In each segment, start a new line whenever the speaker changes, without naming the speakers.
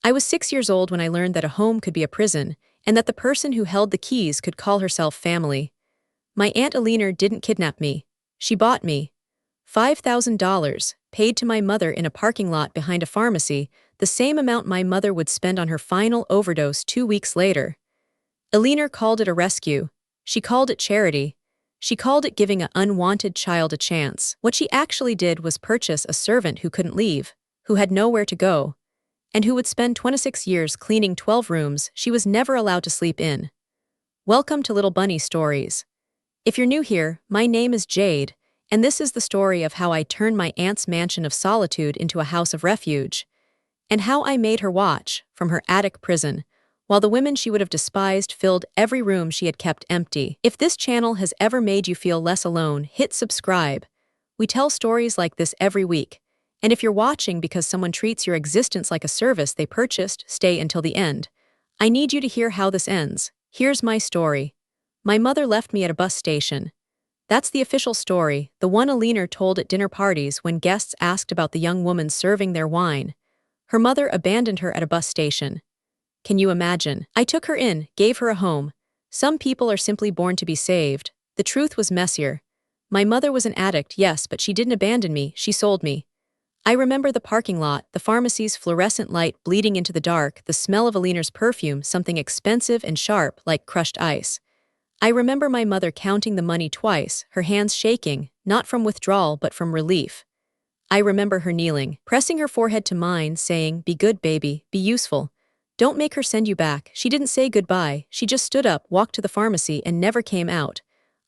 I was 6 years old when I learned that a home could be a prison, and that the person who held the keys could call herself family. My Aunt Eleanor didn't kidnap me. She bought me. $5,000, paid to my mother in a parking lot behind a pharmacy, the same amount my mother would spend on her final overdose 2 weeks later. Eleanor called it a rescue. She called it charity. She called it giving an unwanted child a chance. What she actually did was purchase a servant who couldn't leave, who had nowhere to go, and who would spend 26 years cleaning 12 rooms she was never allowed to sleep in. Welcome to Little Bunny Stories. If you're new here, my name is Jade, and this is the story of how I turned my aunt's mansion of solitude into a house of refuge, and how I made her watch, from her attic prison, while the women she would have despised filled every room she had kept empty. If this channel has ever made you feel less alone, hit subscribe. We tell stories like this every week, and if you're watching because someone treats your existence like a service they purchased, stay until the end. I need you to hear how this ends. Here's my story. My mother left me at a bus station. That's the official story, the one Eleanor told at dinner parties when guests asked about the young woman serving their wine. Her mother abandoned her at a bus station. Can you imagine? I took her in, gave her a home. Some people are simply born to be saved. The truth was messier. My mother was an addict, yes, but she didn't abandon me, she sold me. I remember the parking lot, the pharmacy's fluorescent light bleeding into the dark, the smell of Eleanor's perfume, something expensive and sharp, like crushed ice. I remember my mother counting the money twice, her hands shaking, not from withdrawal but from relief. I remember her kneeling, pressing her forehead to mine, saying, "Be good, baby, be useful. Don't make her send you back." She didn't say goodbye, she just stood up, walked to the pharmacy, and never came out.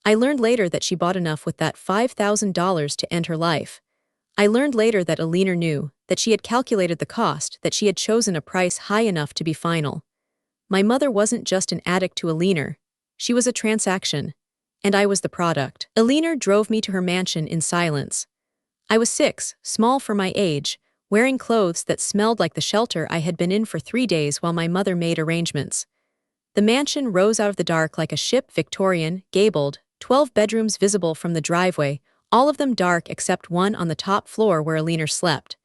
I learned later that she bought enough with that $5,000 to end her life. I learned later that Eleanor knew, that she had calculated the cost, that she had chosen a price high enough to be final. My mother wasn't just an addict to Eleanor. She was a transaction. And I was the product. Eleanor drove me to her mansion in silence. I was 6, small for my age, wearing clothes that smelled like the shelter I had been in for 3 days while my mother made arrangements. The mansion rose out of the dark like a ship, Victorian, gabled, 12 bedrooms visible from the driveway, all of them dark except one on the top floor where Eleanor slept.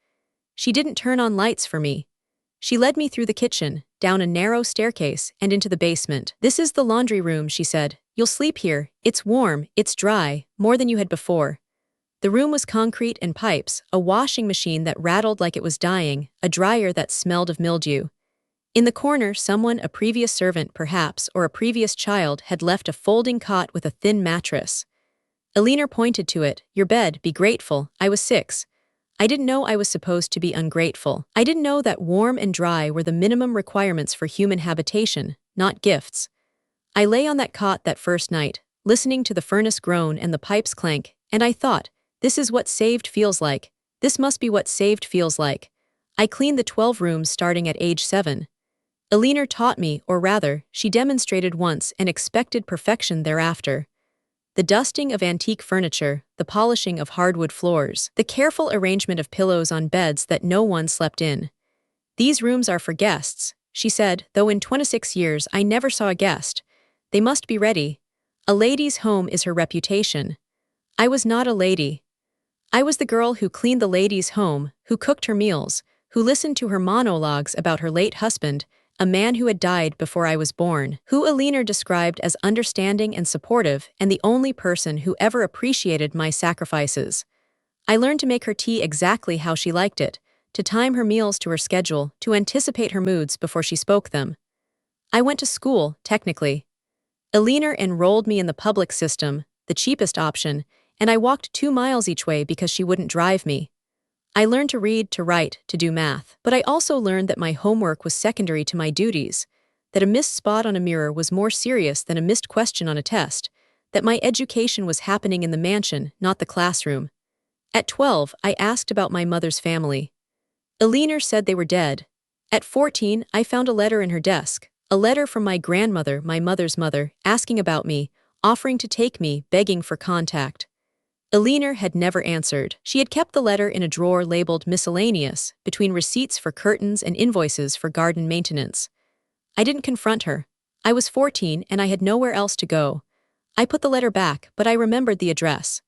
She didn't turn on lights for me. She led me through the kitchen, down a narrow staircase, and into the basement. "This is the laundry room," she said. "You'll sleep here. It's warm, it's dry, more than you had before." The room was concrete and pipes, a washing machine that rattled like it was dying, a dryer that smelled of mildew. In the corner, someone, a previous servant perhaps, or a previous child, had left a folding cot with a thin mattress. Eleanor pointed to it. "Your bed, be grateful." I was 6. I didn't know I was supposed to be ungrateful. I didn't know that warm and dry were the minimum requirements for human habitation, not gifts. I lay on that cot that first night, listening to the furnace groan and the pipes clank, and I thought, this is what saved feels like. This must be what saved feels like. I cleaned the 12 rooms starting at age 7. Eleanor taught me, or rather, she demonstrated once and expected perfection thereafter. The dusting of antique furniture, the polishing of hardwood floors, the careful arrangement of pillows on beds that no one slept in. "These rooms are for guests," she said, though in 26 years I never saw a guest. "They must be ready. A lady's home is her reputation." I was not a lady. I was the girl who cleaned the lady's home, who cooked her meals, who listened to her monologues about her late husband, a man who had died before I was born, who Eleanor described as understanding and supportive, and the only person who ever appreciated my sacrifices. I learned to make her tea exactly how she liked it, to time her meals to her schedule, to anticipate her moods before she spoke them. I went to school, technically. Eleanor enrolled me in the public system, the cheapest option, and I walked 2 miles each way because she wouldn't drive me. I learned to read, to write, to do math, but I also learned that my homework was secondary to my duties, that a missed spot on a mirror was more serious than a missed question on a test, that my education was happening in the mansion, not the classroom. At 12, I asked about my mother's family. Eleanor said they were dead. At 14, I found a letter in her desk, a letter from my grandmother, my mother's mother, asking about me, offering to take me, begging for contact. Eleanor had never answered. She had kept the letter in a drawer labeled miscellaneous, between receipts for curtains and invoices for garden maintenance. I didn't confront her. I was 14 and I had nowhere else to go. I put the letter back, but I remembered the address.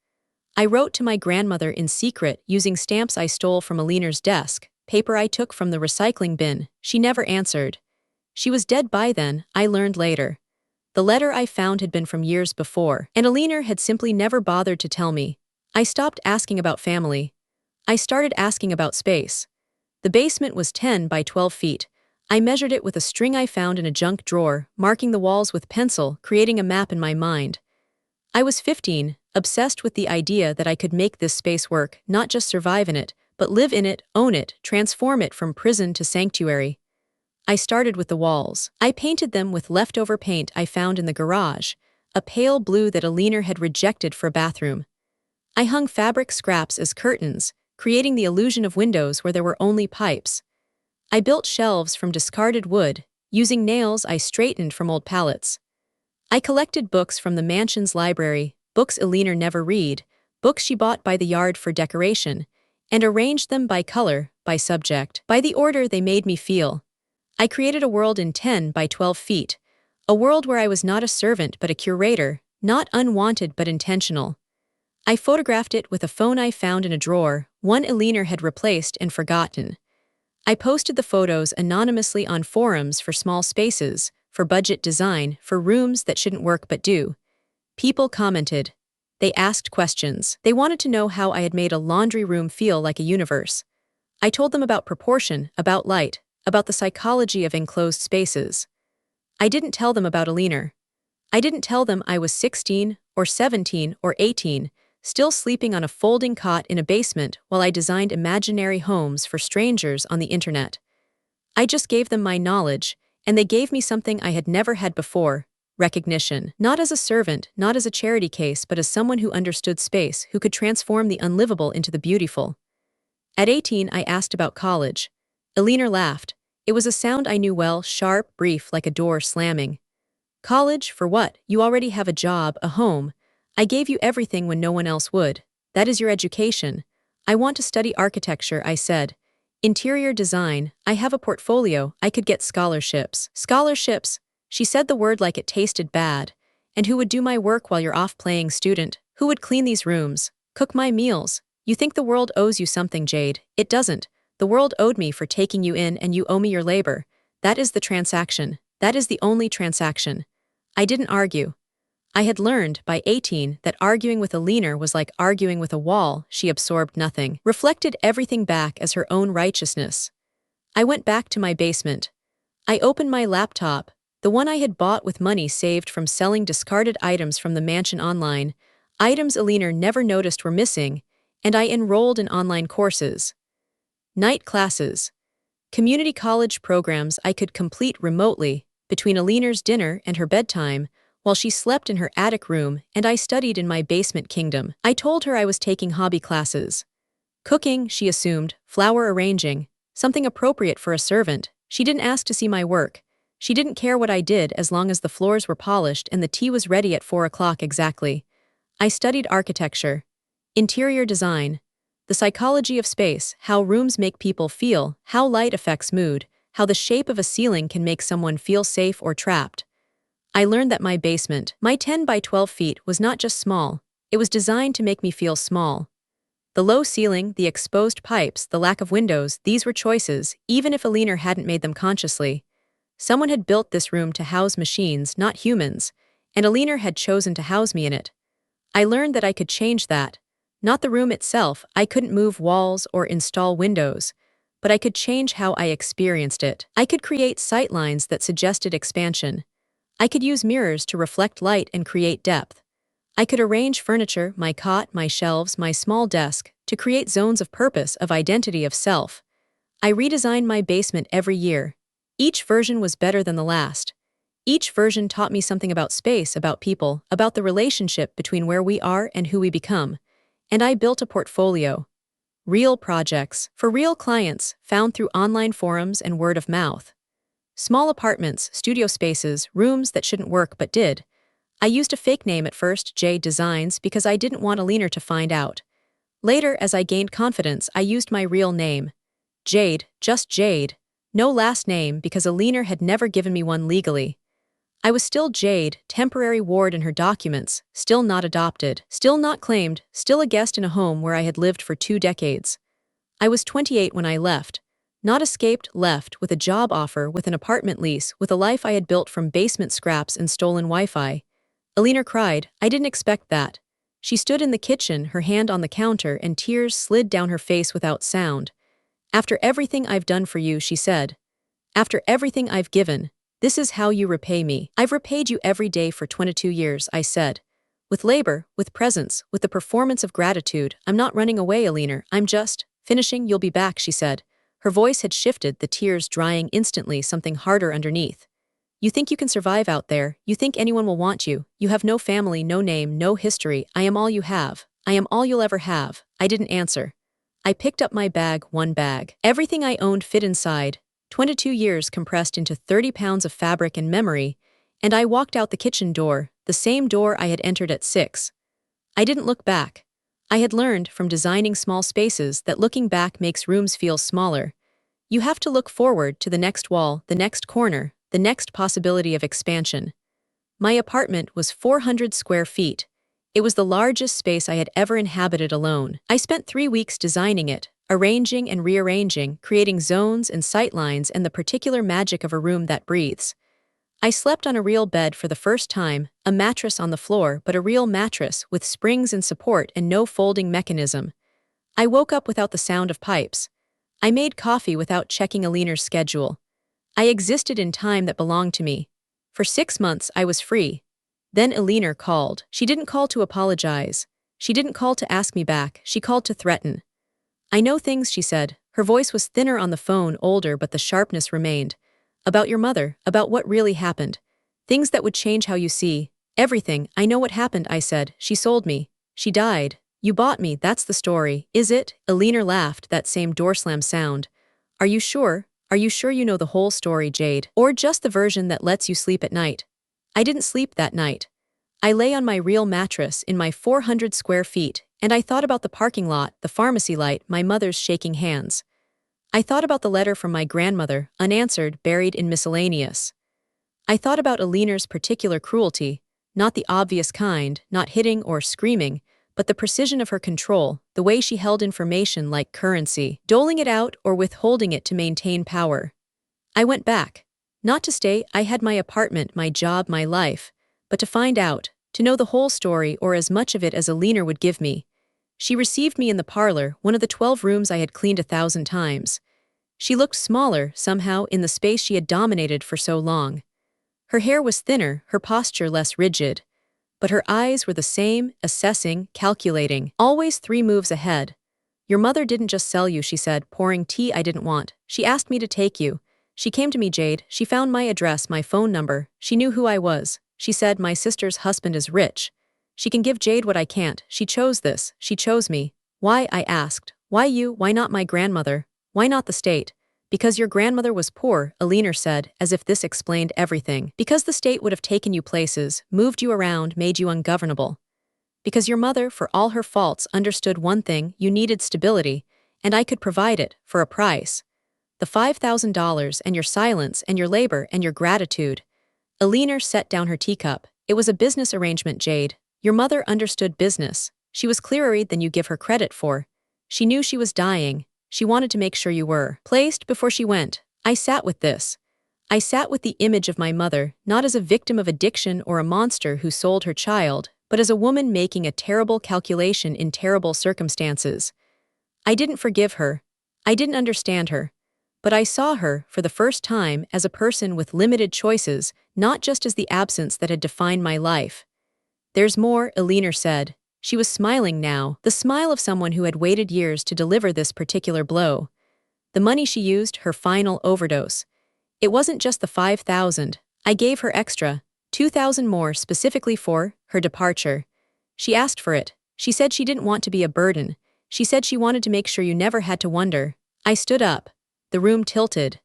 I wrote to my grandmother in secret using stamps I stole from Eleanor's desk, paper I took from the recycling bin. She never answered. She was dead by then, I learned later. The letter I found had been from years before, and Eleanor had simply never bothered to tell me. I stopped asking about family. I started asking about space. The basement was 10 by 12 feet. I measured it with a string I found in a junk drawer, marking the walls with pencil, creating a map in my mind. I was 15, obsessed with the idea that I could make this space work, not just survive in it, but live in it, own it, transform it from prison to sanctuary. I started with the walls. I painted them with leftover paint I found in the garage, a pale blue that Eleanor had rejected for a bathroom. I hung fabric scraps as curtains, creating the illusion of windows where there were only pipes. I built shelves from discarded wood, using nails I straightened from old pallets. I collected books from the mansion's library, books Eleanor never read, books she bought by the yard for decoration, and arranged them by color, by subject, by the order they made me feel. I created a world in 10 by 12 feet, a world where I was not a servant but a curator, not unwanted but intentional. I photographed it with a phone I found in a drawer, one Eleanor had replaced and forgotten. I posted the photos anonymously on forums for small spaces, for budget design, for rooms that shouldn't work but do. People commented. They asked questions. They wanted to know how I had made a laundry room feel like a universe. I told them about proportion, about light, about the psychology of enclosed spaces. I didn't tell them about Eleanor. I didn't tell them I was 16, or 17, or 18, still sleeping on a folding cot in a basement while I designed imaginary homes for strangers on the internet. I just gave them my knowledge, and they gave me something I had never had before: recognition. Not as a servant, not as a charity case, but as someone who understood space, who could transform the unlivable into the beautiful. At 18, I asked about college. Eleanor laughed. It was a sound I knew well, sharp, brief, like a door slamming. College, for what? You already have a job, a home. I gave you everything when no one else would. That is your education. I want to study architecture, I said. Interior design, I have a portfolio, I could get scholarships. Scholarships? She said the word like it tasted bad. And who would do my work while you're off playing student? Who would clean these rooms? Cook my meals? You think the world owes you something, Jade. It doesn't. The world owed me for taking you in, and you owe me your labor. That is the transaction. That is the only transaction. I didn't argue. I had learned, by 18, that arguing with Eleanor was like arguing with a wall. She absorbed nothing, reflected everything back as her own righteousness. I went back to my basement. I opened my laptop, the one I had bought with money saved from selling discarded items from the mansion online, items Eleanor never noticed were missing, and I enrolled in online courses. Night classes. Community college programs I could complete remotely, between Eleanor's dinner and her bedtime, while she slept in her attic room and I studied in my basement kingdom. I told her I was taking hobby classes. Cooking, she assumed, flower arranging, something appropriate for a servant. She didn't ask to see my work. She didn't care what I did as long as the floors were polished and the tea was ready at 4 o'clock exactly. I studied architecture, interior design, the psychology of space, how rooms make people feel, how light affects mood, how the shape of a ceiling can make someone feel safe or trapped. I learned that my basement, my 10 by 12 feet, was not just small, it was designed to make me feel small. The low ceiling, the exposed pipes, the lack of windows, these were choices, even if Eleanor hadn't made them consciously. Someone had built this room to house machines, not humans, and Eleanor had chosen to house me in it. I learned that I could change that. Not the room itself, I couldn't move walls or install windows, but I could change how I experienced it. I could create sightlines that suggested expansion. I could use mirrors to reflect light and create depth. I could arrange furniture, my cot, my shelves, my small desk, to create zones of purpose, of identity, of self. I redesigned my basement every year. Each version was better than the last. Each version taught me something about space, about people, about the relationship between where we are and who we become. And I built a portfolio. Real projects, for real clients, found through online forums and word of mouth. Small apartments, studio spaces, rooms that shouldn't work but did. I used a fake name at first, Jade Designs, because I didn't want Eleanor to find out. Later, as I gained confidence, I used my real name. Jade, just Jade. No last name because Eleanor had never given me one legally. I was still Jade, temporary ward in her documents, still not adopted, still not claimed, still a guest in a home where I had lived for 2 decades. I was 28 when I left, Not escaped, left, with a job offer, with an apartment lease, with a life I had built from basement scraps and stolen Wi-Fi. Eleanor cried, I didn't expect that. She stood in the kitchen, her hand on the counter, and tears slid down her face without sound. After everything I've done for you, she said. After everything I've given, this is how you repay me. I've repaid you every day for 22 years, I said. With labor, with presence, with the performance of gratitude. I'm not running away, Eleanor. I'm just finishing. You'll be back, she said. Her voice had shifted, the tears drying instantly, something harder underneath. You think you can survive out there? You think anyone will want you? You have no family, no name, no history. I am all you have. I am all you'll ever have. I didn't answer. I picked up my bag, one bag. Everything I owned fit inside. 22 years compressed into 30 pounds of fabric and memory, and I walked out the kitchen door, the same door I had entered at 6. I didn't look back. I had learned from designing small spaces that looking back makes rooms feel smaller. You have to look forward to the next wall, the next corner, the next possibility of expansion. My apartment was 400 square feet. It was the largest space I had ever inhabited alone. I spent 3 weeks designing it, arranging and rearranging, creating zones and sightlines and the particular magic of a room that breathes. I slept on a real bed for the first time, a mattress on the floor, but a real mattress with springs and support and no folding mechanism. I woke up without the sound of pipes. I made coffee without checking Eleanor's schedule. I existed in time that belonged to me. For 6 months I was free. Then Eleanor called. She didn't call to apologize. She didn't call to ask me back. She called to threaten. I know things, she said. Her voice was thinner on the phone, older, but the sharpness remained. About your mother, about what really happened. Things that would change how you see. Everything. I know what happened, I said. She sold me. She died. You bought me, that's the story. Is it? Eleanor laughed, that same door slam sound. Are you sure? Are you sure you know the whole story, Jade? Or just the version that lets you sleep at night? I didn't sleep that night. I lay on my real mattress in my 400 square feet, and I thought about the parking lot, the pharmacy light, my mother's shaking hands. I thought about the letter from my grandmother, unanswered, buried in miscellaneous. I thought about Eleanor's particular cruelty, not the obvious kind, not hitting or screaming, but the precision of her control, the way she held information like currency, doling it out or withholding it to maintain power. I went back. Not to stay, I had my apartment, my job, my life, but to find out, to know the whole story or as much of it as Eleanor would give me. She received me in the parlor, one of the 12 rooms I had cleaned 1,000 times. She looked smaller, somehow, in the space she had dominated for so long. Her hair was thinner, her posture less rigid. But her eyes were the same, assessing, calculating, always 3 moves ahead. Your mother didn't just sell you, she said, pouring tea I didn't want. She asked me to take you. She came to me, Jade. She found my address, my phone number. She knew who I was. She said, my sister's husband is rich. She can give Jade what I can't. She chose this. She chose me. Why, I asked. Why you? Why not my grandmother? Why not the state? Because your grandmother was poor, Eleanor said, as if this explained everything. Because the state would have taken you places, moved you around, made you ungovernable. Because your mother, for all her faults, understood one thing, you needed stability, and I could provide it, for a price. The $5,000 and your silence and your labor and your gratitude. Eleanor set down her teacup. It was a business arrangement, Jade. Your mother understood business. She was clearer than you give her credit for. She knew she was dying. She wanted to make sure you were placed before she went. I sat with this. I sat with the image of my mother, not as a victim of addiction or a monster who sold her child, but as a woman making a terrible calculation in terrible circumstances. I didn't forgive her. I didn't understand her. But I saw her, for the first time, as a person with limited choices, not just as the absence that had defined my life. There's more, Eleanor said. She was smiling now, the smile of someone who had waited years to deliver this particular blow. The money she used, her final overdose. It wasn't just the 5,000. I gave her extra, 2,000 more specifically for her departure. She asked for it. She said she didn't want to be a burden. She said she wanted to make sure you never had to wonder. I stood up. The room tilted.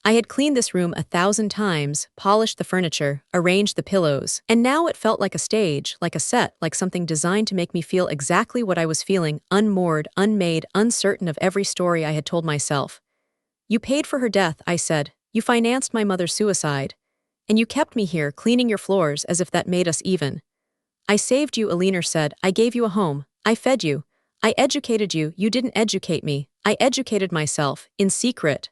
I had cleaned this room 1,000 times, polished the furniture, arranged the pillows, and now it felt like a stage, like a set, like something designed to make me feel exactly what I was feeling, unmoored, unmade, uncertain of every story I had told myself. You paid for her death, I said. You financed my mother's suicide. And you kept me here, cleaning your floors as if that made us even. I saved you, Eleanor said. I gave you a home. I fed you. I educated you. You didn't educate me. I educated myself, in secret.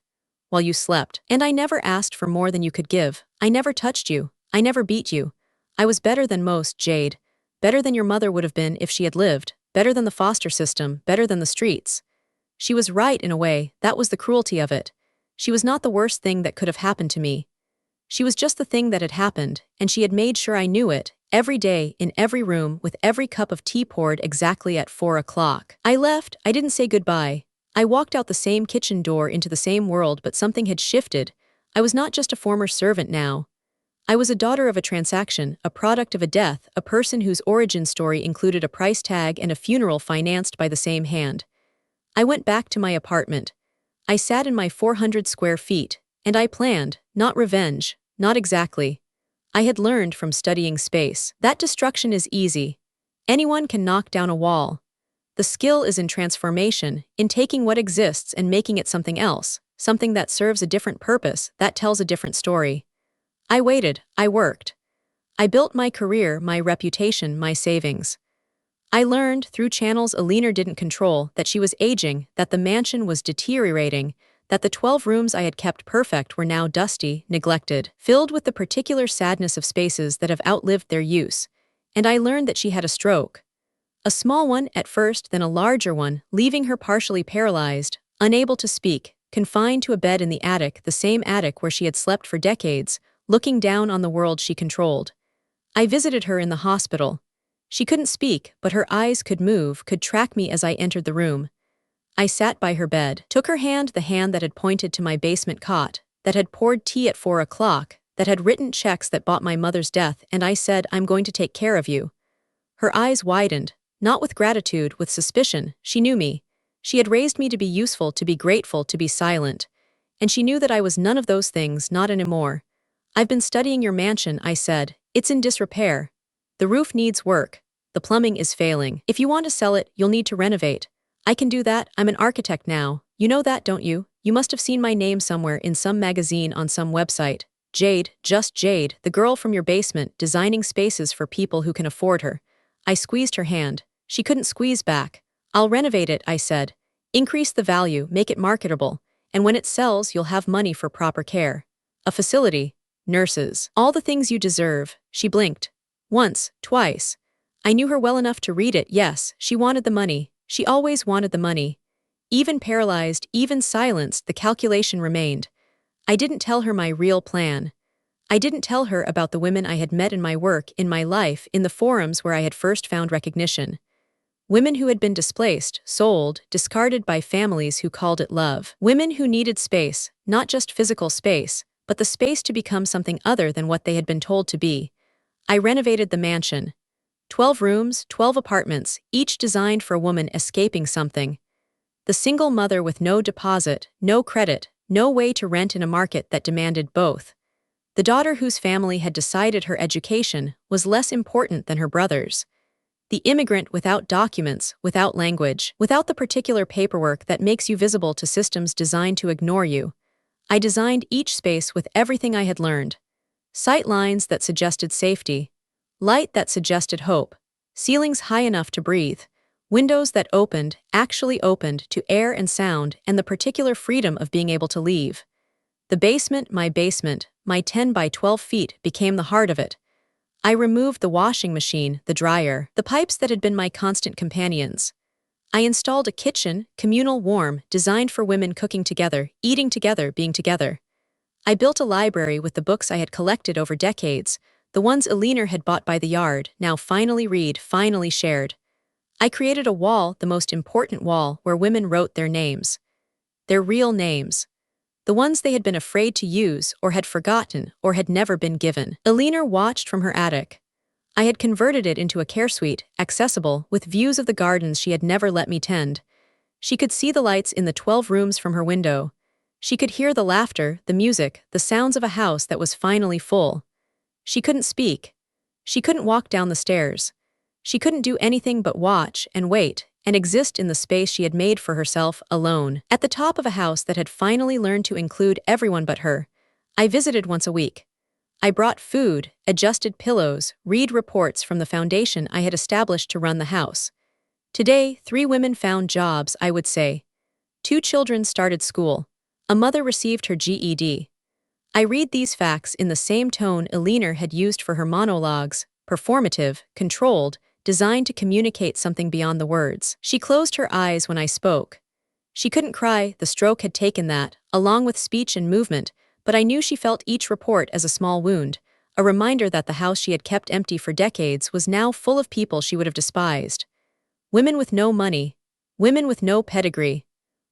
while you slept. And I never asked for more than you could give. I never touched you. I never beat you. I was better than most, Jade. Better than your mother would have been if she had lived. Better than the foster system. Better than the streets. She was right in a way. That was the cruelty of it. She was not the worst thing that could have happened to me. She was just the thing that had happened, and she had made sure I knew it, every day, in every room, with every cup of tea poured exactly at 4 o'clock. I left. I didn't say goodbye. I walked out the same kitchen door into the same world, but something had shifted. I was not just a former servant now. I was a daughter of a transaction, a product of a death, a person whose origin story included a price tag and a funeral financed by the same hand. I went back to my apartment. I sat in my 400 square feet, and I planned, not revenge, not exactly. I had learned from studying space that destruction is easy. Anyone can knock down a wall. The skill is in transformation, in taking what exists and making it something else, something that serves a different purpose, that tells a different story. I waited, I worked. I built my career, my reputation, my savings. I learned, through channels Eleanor didn't control, that she was aging, that the mansion was deteriorating, that the 12 rooms I had kept perfect were now dusty, neglected, filled with the particular sadness of spaces that have outlived their use. And I learned that she had a stroke. A small one at first, then a larger one, leaving her partially paralyzed, unable to speak, confined to a bed in the attic, the same attic where she had slept for decades, looking down on the world she controlled. I visited her in the hospital. She couldn't speak, but her eyes could move, could track me as I entered the room. I sat by her bed, took her hand, the hand that had pointed to my basement cot, that had poured tea at 4 o'clock, that had written checks that bought my mother's death, and I said, "I'm going to take care of you." Her eyes widened, not with gratitude, with suspicion. She knew me. She had raised me to be useful, to be grateful, to be silent. And she knew that I was none of those things, not anymore. "I've been studying your mansion," I said. "It's in disrepair. The roof needs work. The plumbing is failing. If you want to sell it, you'll need to renovate. I can do that. I'm an architect now. You know that, don't you? You must have seen my name somewhere in some magazine, on some website. Jade, just Jade, the girl from your basement, designing spaces for people who can afford her." I squeezed her hand. She couldn't squeeze back. "I'll renovate it," I said. "Increase the value, make it marketable. And when it sells, you'll have money for proper care. A facility. Nurses. All the things you deserve." She blinked. Once, twice. I knew her well enough to read it. Yes, she wanted the money. She always wanted the money. Even paralyzed, even silenced, the calculation remained. I didn't tell her my real plan. I didn't tell her about the women I had met in my work, in my life, in the forums where I had first found recognition. Women who had been displaced, sold, discarded by families who called it love. Women who needed space, not just physical space, but the space to become something other than what they had been told to be. I renovated the mansion. 12 rooms, 12 apartments, each designed for a woman escaping something. The single mother with no deposit, no credit, no way to rent in a market that demanded both. The daughter whose family had decided her education was less important than her brother's. The immigrant without documents, without language, without the particular paperwork that makes you visible to systems designed to ignore you. I designed each space with everything I had learned. Sight lines that suggested safety. Light that suggested hope. Ceilings high enough to breathe. Windows that opened, actually opened, to air and sound and the particular freedom of being able to leave. The basement, my 10 by 12 feet, became the heart of it. I removed the washing machine, the dryer, the pipes that had been my constant companions. I installed a kitchen, communal, warm, designed for women cooking together, eating together, being together. I built a library with the books I had collected over decades, the ones Eleanor had bought by the yard, now finally read, finally shared. I created a wall, the most important wall, where women wrote their names. Their real names. The ones they had been afraid to use, or had forgotten, or had never been given. Eleanor watched from her attic. I had converted it into a care suite, accessible, with views of the gardens she had never let me tend. She could see the lights in the 12 rooms from her window. She could hear the laughter, the music, the sounds of a house that was finally full. She couldn't speak. She couldn't walk down the stairs. She couldn't do anything but watch and wait and exist in the space she had made for herself, alone. At the top of a house that had finally learned to include everyone but her, I visited once a week. I brought food, adjusted pillows, read reports from the foundation I had established to run the house. Today, 3 women found jobs, I would say. 2 children started school. A mother received her GED. I read these facts in the same tone Eleanor had used for her monologues, performative, controlled, designed to communicate something beyond the words. She closed her eyes when I spoke. She couldn't cry, the stroke had taken that, along with speech and movement, but I knew she felt each report as a small wound, a reminder that the house she had kept empty for decades was now full of people she would have despised. Women with no money, women with no pedigree,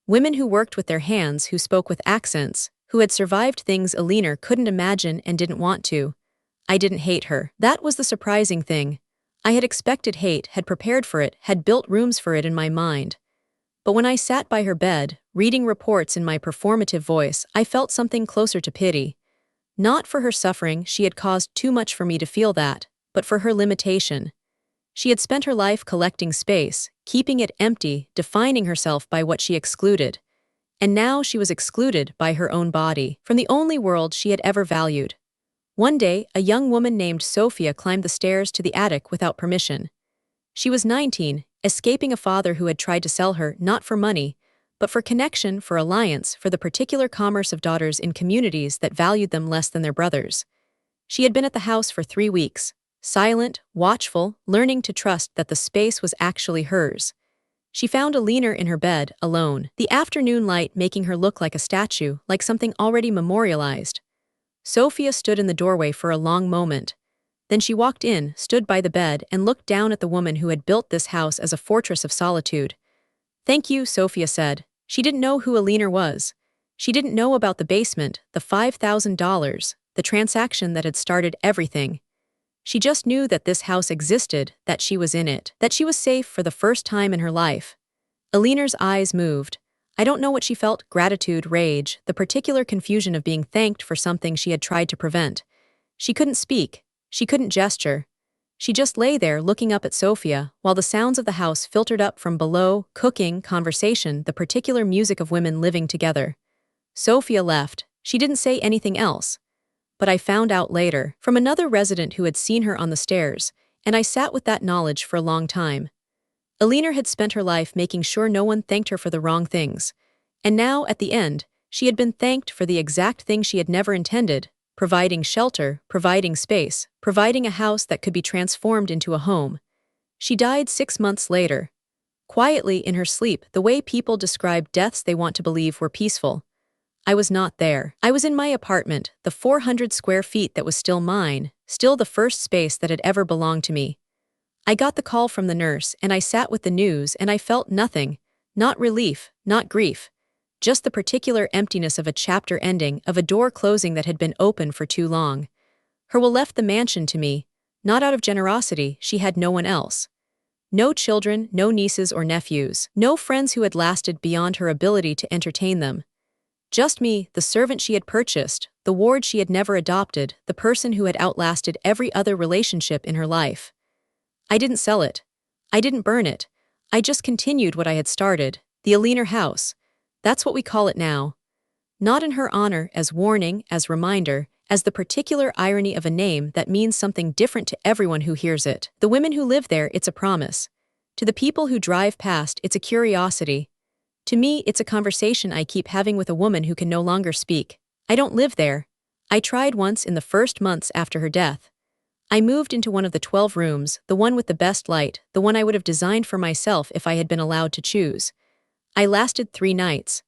women who worked with their hands, who spoke with accents, who had survived things Eleanor couldn't imagine and didn't want to. I didn't hate her. That was the surprising thing. I had expected hate, had prepared for it, had built rooms for it in my mind. But when I sat by her bed, reading reports in my performative voice, I felt something closer to pity. Not for her suffering, she had caused too much for me to feel that, but for her limitation. She had spent her life collecting space, keeping it empty, defining herself by what she excluded. And now she was excluded by her own body, from the only world she had ever valued. One day, a young woman named Sophia climbed the stairs to the attic without permission. She was 19, escaping a father who had tried to sell her not for money, but for connection, for alliance, for the particular commerce of daughters in communities that valued them less than their brothers. She had been at the house for 3 weeks, silent, watchful, learning to trust that the space was actually hers. She found Eleanor in her bed, alone, the afternoon light making her look like a statue, like something already memorialized. Sophia stood in the doorway for a long moment. Then she walked in, stood by the bed, and looked down at the woman who had built this house as a fortress of solitude. "Thank you," Sophia said. She didn't know who Eleanor was. She didn't know about the basement, the $5,000, the transaction that had started everything. She just knew that this house existed, that she was in it, that she was safe for the first time in her life. Eleanor's eyes moved. I don't know what she felt, gratitude, rage, the particular confusion of being thanked for something she had tried to prevent. She couldn't speak. She couldn't gesture. She just lay there looking up at Sophia, while the sounds of the house filtered up from below, cooking, conversation, the particular music of women living together. Sophia left. She didn't say anything else. But I found out later, from another resident who had seen her on the stairs, and I sat with that knowledge for a long time. Eleanor had spent her life making sure no one thanked her for the wrong things. And now, at the end, she had been thanked for the exact thing she had never intended, providing shelter, providing space, providing a house that could be transformed into a home. She died 6 months later. Quietly in her sleep, the way people describe deaths they want to believe were peaceful. I was not there. I was in my apartment, the 400 square feet that was still mine, still the first space that had ever belonged to me. I got the call from the nurse, and I sat with the news, and I felt nothing. Not relief, not grief. Just the particular emptiness of a chapter ending, of a door closing that had been open for too long. Her will left the mansion to me. Not out of generosity, she had no one else. No children, no nieces or nephews, no friends who had lasted beyond her ability to entertain them. Just me, the servant she had purchased, the ward she had never adopted, the person who had outlasted every other relationship in her life. I didn't sell it. I didn't burn it. I just continued what I had started, the Eleanor house. That's what we call it now. Not in her honor, as warning, as reminder, as the particular irony of a name that means something different to everyone who hears it. The women who live there, it's a promise. To the people who drive past, it's a curiosity. To me, it's a conversation I keep having with a woman who can no longer speak. I don't live there. I tried once in the first months after her death. I moved into one of the 12 rooms, the one with the best light, the one I would have designed for myself if I had been allowed to choose. I lasted 3 nights.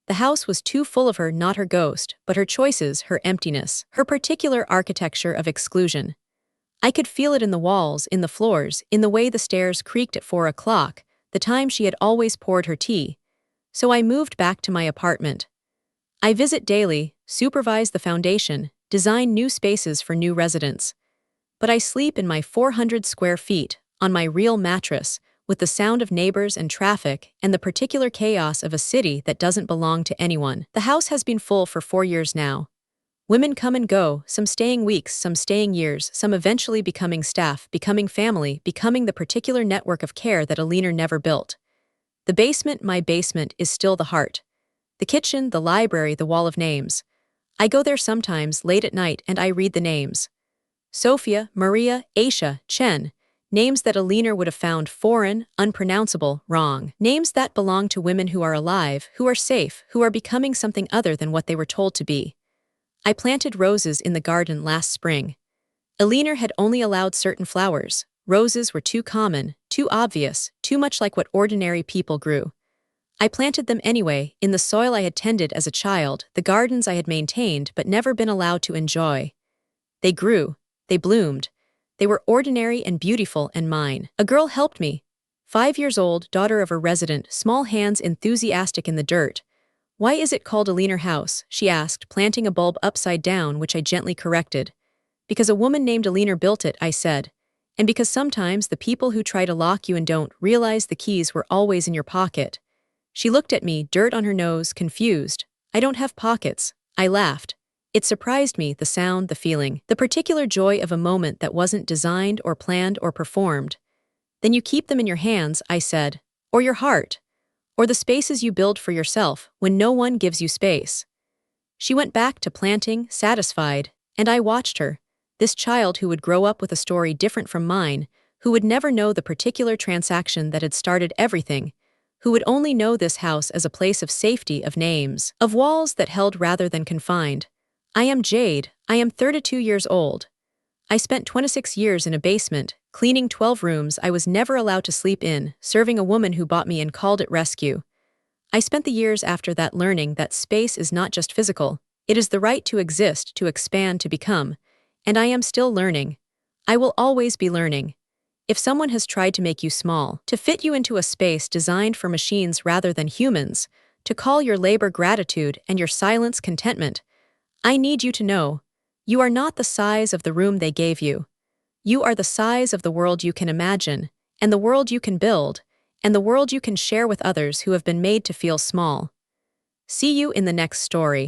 The house was too full of her, not her ghost, but her choices, her emptiness, her particular architecture of exclusion. I could feel it in the walls, in the floors, in the way the stairs creaked at 4 o'clock, the time she had always poured her tea. So I moved back to my apartment. I visit daily, supervise the foundation, design new spaces for new residents. But I sleep in my 400 square feet, on my real mattress, with the sound of neighbors and traffic and the particular chaos of a city that doesn't belong to anyone. The house has been full for 4 years now. Women come and go, some staying weeks, some staying years, some eventually becoming staff, becoming family, becoming the particular network of care that Eleanor never built. The basement, my basement, is still the heart. The kitchen, the library, the wall of names. I go there sometimes, late at night, and I read the names. Sophia, Maria, Aisha, Chen, Names that Eleanor would have found foreign, unpronounceable, wrong. Names that belong to women who are alive, who are safe, who are becoming something other than what they were told to be. I planted roses in the garden last spring. Eleanor had only allowed certain flowers. Roses were too common, too obvious, too much like what ordinary people grew. I planted them anyway, in the soil I had tended as a child, the gardens I had maintained but never been allowed to enjoy. They grew. They bloomed. They were ordinary and beautiful and mine. A girl helped me. 5 years old, daughter of a resident, small hands enthusiastic in the dirt. "Why is it called Eleanor House?" she asked, planting a bulb upside down, which I gently corrected. "Because a woman named Eleanor built it," I said. "And because sometimes the people who try to lock you and don't realize the keys were always in your pocket." She looked at me, dirt on her nose, confused. "I don't have pockets." I laughed. It surprised me, the sound, the feeling, the particular joy of a moment that wasn't designed or planned or performed. "Then you keep them in your hands," I said. "Or your heart. Or the spaces you build for yourself when no one gives you space." She went back to planting, satisfied, and I watched her, this child who would grow up with a story different from mine, who would never know the particular transaction that had started everything, who would only know this house as a place of safety, of names, of walls that held rather than confined. I am Jade. I am 32 years old. I spent 26 years in a basement, cleaning 12 rooms I was never allowed to sleep in, serving a woman who bought me and called it rescue. I spent the years after that learning that space is not just physical, it is the right to exist, to expand, to become. And I am still learning. I will always be learning. If someone has tried to make you small, to fit you into a space designed for machines rather than humans, to call your labor gratitude and your silence contentment, I need you to know, you are not the size of the room they gave you. You are the size of the world you can imagine, and the world you can build, and the world you can share with others who have been made to feel small. See you in the next story.